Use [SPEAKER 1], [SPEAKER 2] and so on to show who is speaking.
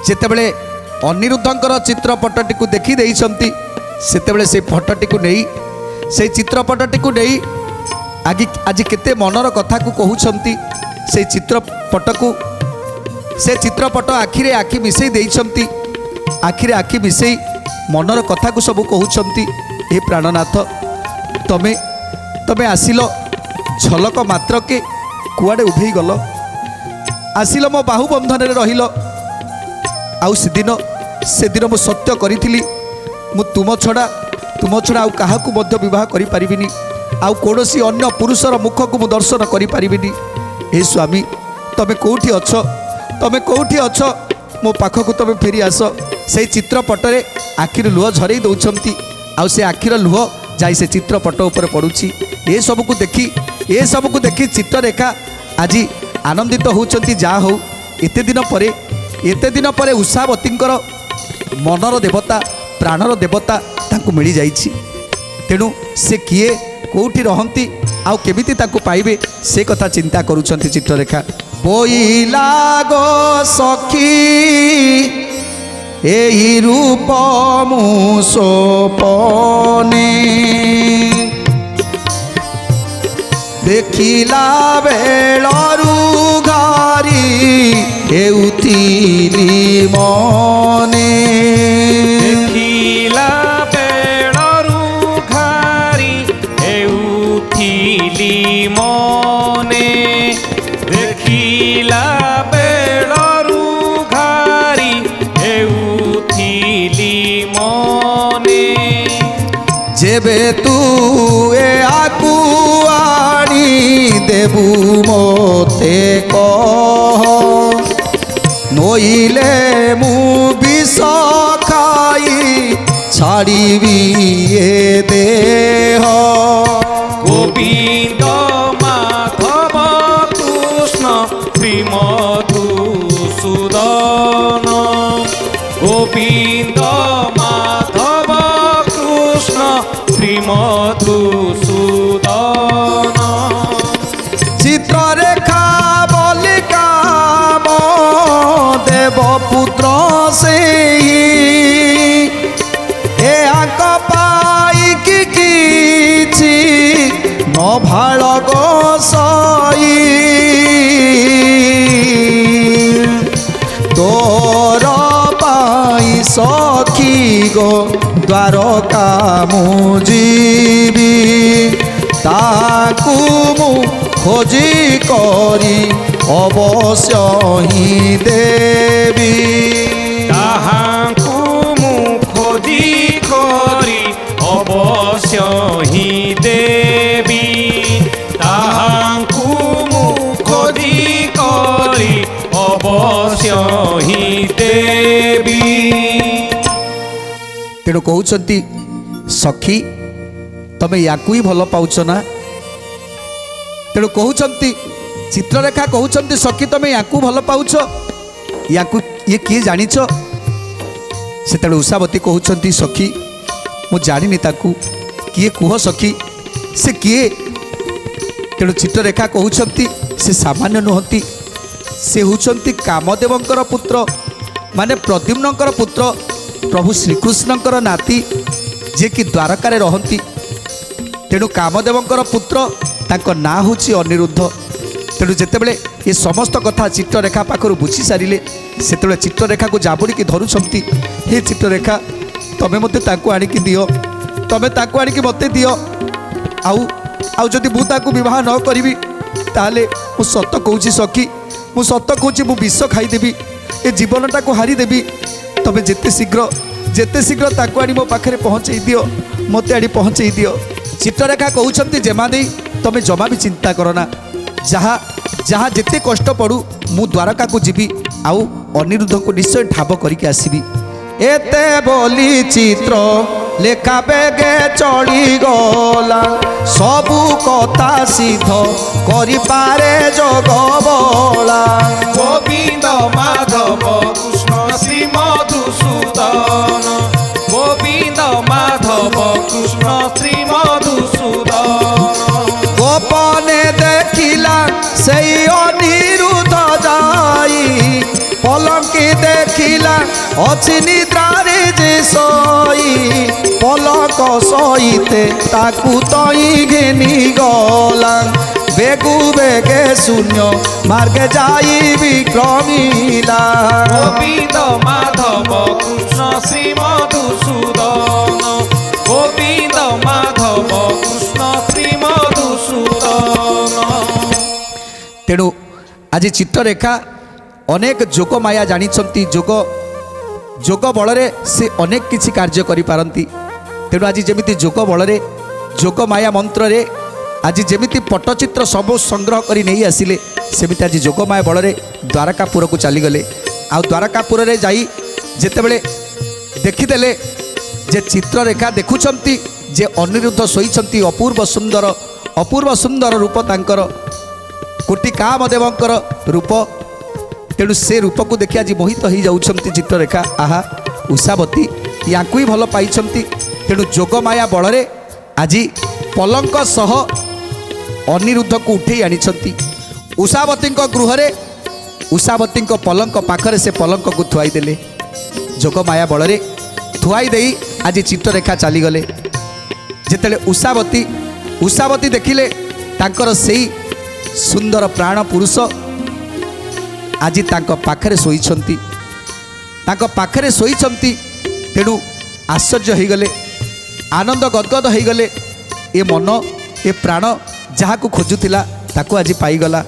[SPEAKER 1] ଯେତେବେଳେ ଅନିରୁଦ୍ଧଙ୍କର ଚିତ୍ରପଟଟିକୁ ଦେଖି ଦେଇଛନ୍ତି ସେତେବେଳେ ସେ ଫଟୋଟିକୁ ନେଇ ସେଇ ଚିତ୍ରପଟଟିକୁ ନେଇ ଆଜି କେତେ ମନର କଥାକୁ କହୁଛନ୍ତି। ସେ ଚିତ୍ରପଟ ଆଖିରେ ଆଖି ମିଶେଇ ଦେଇଛନ୍ତି, ଆଖିରେ ଆଖି ମିଶେଇ ମନର କଥାକୁ ସବୁ କହୁଛନ୍ତି। ଏ ପ୍ରାଣନାଥ ତମେ ତମେ ଆସିଲ, ଝଲକ ମାତ୍ରକେ କୁଆଡ଼େ ଉଭେଇ ଗଲ, ଆସିଲ ମୋ ବାହୁ ବନ୍ଧନରେ ରହିଲ। ଆଉ ସେଦିନ ମୁଁ ସତ୍ୟ କରିଥିଲି ମୁଁ ତୁମ ଛଡ଼ା ଆଉ କାହାକୁ ମଧ୍ୟ ବିବାହ କରିପାରିବିନି, ଆଉ କୌଣସି ଅନ୍ୟ ପୁରୁଷର ମୁଖକୁ ମୁଁ ଦର୍ଶନ କରିପାରିବିନି। ହେ ସ୍ୱାମୀ ତମେ କେଉଁଠି ଅଛ, ତମେ କେଉଁଠି ଅଛ, ମୋ ପାଖକୁ ତମେ ଫେରି ଆସ। ସେଇ ଚିତ୍ରପଟରେ ଆଖିରୁ ଲୁହ ଝରେଇ ଦେଉଛନ୍ତି, ଆଉ ସେ ଆଖିର ଲୁହ ଯାଇ ସେ ଚିତ୍ରପଟ ଉପରେ ପଡ଼ୁଛି। ଏସବୁକୁ ଦେଖି ଚିତ୍ରରେଖା ଆଜି ଆନନ୍ଦିତ ହେଉଛନ୍ତି। ଯାହା ହେଉ ଏତେ ଦିନ ପରେ ଉଷାବତୀଙ୍କର ମନର ଦେବତା ପ୍ରାଣର ଦେବତା ତାଙ୍କୁ ମିଳିଯାଇଛି। ତେଣୁ ସେ କିଏ, କେଉଁଠି ରହନ୍ତି, ଆଉ କେମିତି ତାକୁ ପାଇବେ ସେ କଥା ଚିନ୍ତା କରୁଛନ୍ତି ଚିତ୍ରରେଖା। ବୋଇଲା ଗୋ ସଖୀ ଏହି ରୂପ ମୁଁ ସୋପନେ, ଦେଖିଲା ବେଳରୁ ଘାରି ହେଉଥିଲି ମନେ,
[SPEAKER 2] ଦେଖିଲା ବେଳରୁ ଘାରି ହେଉଥିଲି ମନେ, ଦେଖିଲା ବେଳରୁ ଘାରି ହେଉଥିଲି ମନେ।
[SPEAKER 1] ଯେବେ ତୁ ଏ ଆକୁ ଆଣି ଦେବୁ ମୋତେ କହ, ନଇଲେ ମୁଁ ବିଷ ଖାଇ ଛାଡ଼ିବି ଏ ଦେହ।
[SPEAKER 2] ଗୋବିନ୍ଦ ମାଧବ କୃଷ୍ଣ ଶ୍ରୀମଧୁସୂଦନ, ଗୋବିନ୍ଦ ମାଧବ କୃଷ୍ଣ ଶ୍ରୀମଧୁସୂଦନ।
[SPEAKER 1] ଚିତ୍ରରେଖା ବଲିକା ମୋ ଦେବପୁତ୍ର ସେଇ, ଏ ଆଙ୍କ ପାଇକି କିଛି ନଭାଳ ଗୋସାଇ, ତୋର ପାଇଁ ସଖୀ ଗୋ ଦ୍ୱାରକା ମୁଁ ଯିବି, ତାକୁ ମୁଁ ଖୋଜି କରି ଅବଶ୍ୟ ହିଁ ଦେବି,
[SPEAKER 2] ତାହାଙ୍କୁ ମୁଁ ଖୋଜି କରି ଅବଶ୍ୟ ହିଁ ଦେବି, ତାହାଙ୍କୁ ମୁଁ ଖୋଜି କରି ଅବଶ୍ୟ ହିଁ ଦେବି।
[SPEAKER 1] ତେଣୁ କହୁଛନ୍ତି ସଖୀ ତମେ ୟାକୁ ହିଁ ଭଲ ପାଉଛ ନା? ତେଣୁ କହୁଛନ୍ତି ଚିତ୍ରରେଖା କହୁଛନ୍ତି ସଖୀ ତମେ ୟାକୁ ଭଲ ପାଉଛ, ଇଏ କିଏ ଜାଣିଛ? ସେତେବେଳେ ଉଷାବତୀ କହୁଛନ୍ତି ସଖୀ ମୁଁ ଜାଣିନି ତାକୁ, କିଏ କୁହ ସଖୀ, ସେ କିଏ? ତେଣୁ ଚିତ୍ରରେଖା କହୁଛନ୍ତି ସେ ସାମାନ୍ୟ ନୁହନ୍ତି, ସେ ହେଉଛନ୍ତି କାମଦେବଙ୍କର ପୁତ୍ର, ମାନେ ପ୍ରଦ୍ୟୁମ୍ନଙ୍କର ପୁତ୍ର, ପ୍ରଭୁ ଶ୍ରୀକୃଷ୍ଣଙ୍କର ନାତି, ଯିଏକି ଦ୍ୱାରକାରେ ରହନ୍ତି। ତେଣୁ କାମଦେବଙ୍କର ପୁତ୍ର, ତାଙ୍କ ନାଁ ହେଉଛି ଅନିରୁଦ୍ଧ। ତେଣୁ ଯେତେବେଳେ ଏ ସମସ୍ତ କଥା ଚିତ୍ରରେଖା ପାଖରୁ ବୁଝି ସାରିଲେ ସେତେବେଳେ ଚିତ୍ରରେଖାକୁ ଜାବୁଡ଼ିକି ଧରୁଛନ୍ତି। ହେ ଚିତ୍ରରେଖା ତମେ ମୋତେ ତାକୁ ଆଣିକି ଦିଅ, ତମେ ତାକୁ ଆଣିକି ମୋତେ ଦିଅ, ଆଉ ଯଦି ମୁଁ ତାକୁ ବିବାହ ନ କରିବି ତାହେଲେ ମୁଁ ସତ କହୁଛି ସଖୀ, ମୁଁ ସତ କହୁଛି ମୁଁ ବିଷ ଖାଇଦେବି, ଏ ଜୀବନଟାକୁ ହାରିଦେବି। ତମେ ଯେତେ ଶୀଘ୍ର ତାକୁ ଆଣି ମୋ ପାଖରେ ପହଞ୍ଚେଇ ଦିଅ, ମୋତେ ଆଣି ପହଞ୍ଚେଇ ଦିଅ। ଚିତ୍ରରେଖା କହୁଛନ୍ତି ଯେମା ଦେଇ ତମେ ଜମା ବି ଚିନ୍ତା କର ନା, ଯାହା ଯେତେ କଷ୍ଟ ପଡ଼ୁ ମୁଁ ଦ୍ୱାରକାକୁ ଯିବି, ଆଉ ଅନିରୁଦ୍ଧଙ୍କୁ ନିଶ୍ଚୟ ଠାବ କରିକି ଆସିବି। ଏତେ ବୋଲି ଚିତ୍ର ଲେଖା ବେଗେ ଚଳିଗଲା, ସବୁ କଥା ସିଦ୍ଧ କରିପାରେ ଜଗବଳା।
[SPEAKER 2] ଗୋବିନ୍ଦ ମାଧବ କୃଷ୍ଣ ଶ୍ରୀମଧୁସୂଦନ, ଗୋବିନ୍ଦ ମାଧବ କୃଷ୍ଣ ଶ୍ରୀମଧୁସୂଦନ।
[SPEAKER 1] ଗୋପନେ ଦେଖିଲା ସେଇ ଅନିରୁଦ୍ଧ ଯାଇ, ପଲଙ୍କି ଦେଖିଲା ଶୋଇଲା ଅଛି ନିଦ୍ରାରେ ଯେ ଶୋଇ ପଲକ ସହିତେ ତାକୁ ତଇ ଘେନି ଗଲା ବେଗୁ ବେগে ଶୂନ୍ୟ ମାର୍ଗେ ଯାଇ ବିକ୍ରମିଲା
[SPEAKER 2] গোবিন্দ মাধব কৃষ্ণ শ্রী মধুসূদন গোবিন্দ মাধব কৃষ্ণ শ্রী মধুসূদন।
[SPEAKER 1] ତେଣୁ ଆଜି ଚିତ୍ରରେଖା ଅନେକ ଯୋଗ ମାୟା ଜାଣିଛନ୍ତି ଯୋଗ ବଳରେ ସେ ଅନେକ କିଛି କାର୍ଯ୍ୟ କରିପାରନ୍ତି। ତେଣୁ ଆଜି ଯେମିତି ଯୋଗ ବଳରେ ଯୋଗ ମାୟା ମନ୍ତ୍ରରେ ଆଜି ଯେମିତି ପଟ୍ଟଚିତ୍ର ସବୁ ସଂଗ୍ରହ କରି ନେଇ ଆସିଲେ ସେମିତି ଆଜି ଯୋଗମାୟା ବଳରେ ଦ୍ୱାରକାପୁରକୁ ଚାଲିଗଲେ। ଆଉ ଦ୍ୱାରକାପୁରରେ ଯାଇ ଯେତେବେଳେ ଦେଖିଦେଲେ ଯେ ଚିତ୍ରରେଖା ଦେଖୁଛନ୍ତି ଯେ ଅନିରୁଦ୍ଧ ଶୋଇଛନ୍ତି ଅପୂର୍ବ ସୁନ୍ଦର ରୂପ ତାଙ୍କର କୋଟି କାମଦେବଙ୍କର ରୂପ। ତେଣୁ ସେ ରୂପକୁ ଦେଖି ଆଜି ମୋହିତ ହୋଇଯାଉଛନ୍ତି ଚିତ୍ରରେଖା। ଆହା ଉଷାବତୀ ୟାଙ୍କୁ ହିଁ ଭଲ ପାଇଛନ୍ତି। ତେଣୁ ଯୋଗମାୟା ବଳରେ ଆଜି ପଲଙ୍କ ସହ ଅନିରୁଦ୍ଧକୁ ଉଠେଇ ଆଣିଛନ୍ତି ଉଷାବତୀଙ୍କ ଗୃହରେ। ଉଷାବତୀଙ୍କ ପଲଙ୍କ ପାଖରେ ସେ ପଲଙ୍କକୁ ଥୁଆଇ ଦେଲେ। ଯୋଗମାୟା ବଳରେ ଥୁଆଇ ଦେଇ ଆଜି ଚିତ୍ରରେଖା ଚାଲିଗଲେ। ଯେତେବେଳେ ଉଷାବତୀ ଦେଖିଲେ ତାଙ୍କର ସେଇ ସୁନ୍ଦର ପ୍ରାଣ ପୁରୁଷ ଆଜି ତାଙ୍କ ପାଖରେ ଶୋଇଛନ୍ତି। ତେଣୁ ଆଶ୍ଚର୍ଯ୍ୟ ହୋଇଗଲେ, ଆନନ୍ଦ ଗଦଗଦ ହୋଇଗଲେ। ଏ ମନ ଏ ପ୍ରାଣ ଯାହାକୁ ଖୋଜୁଥିଲା ତାକୁ ଆଜି ପାଇଗଲା।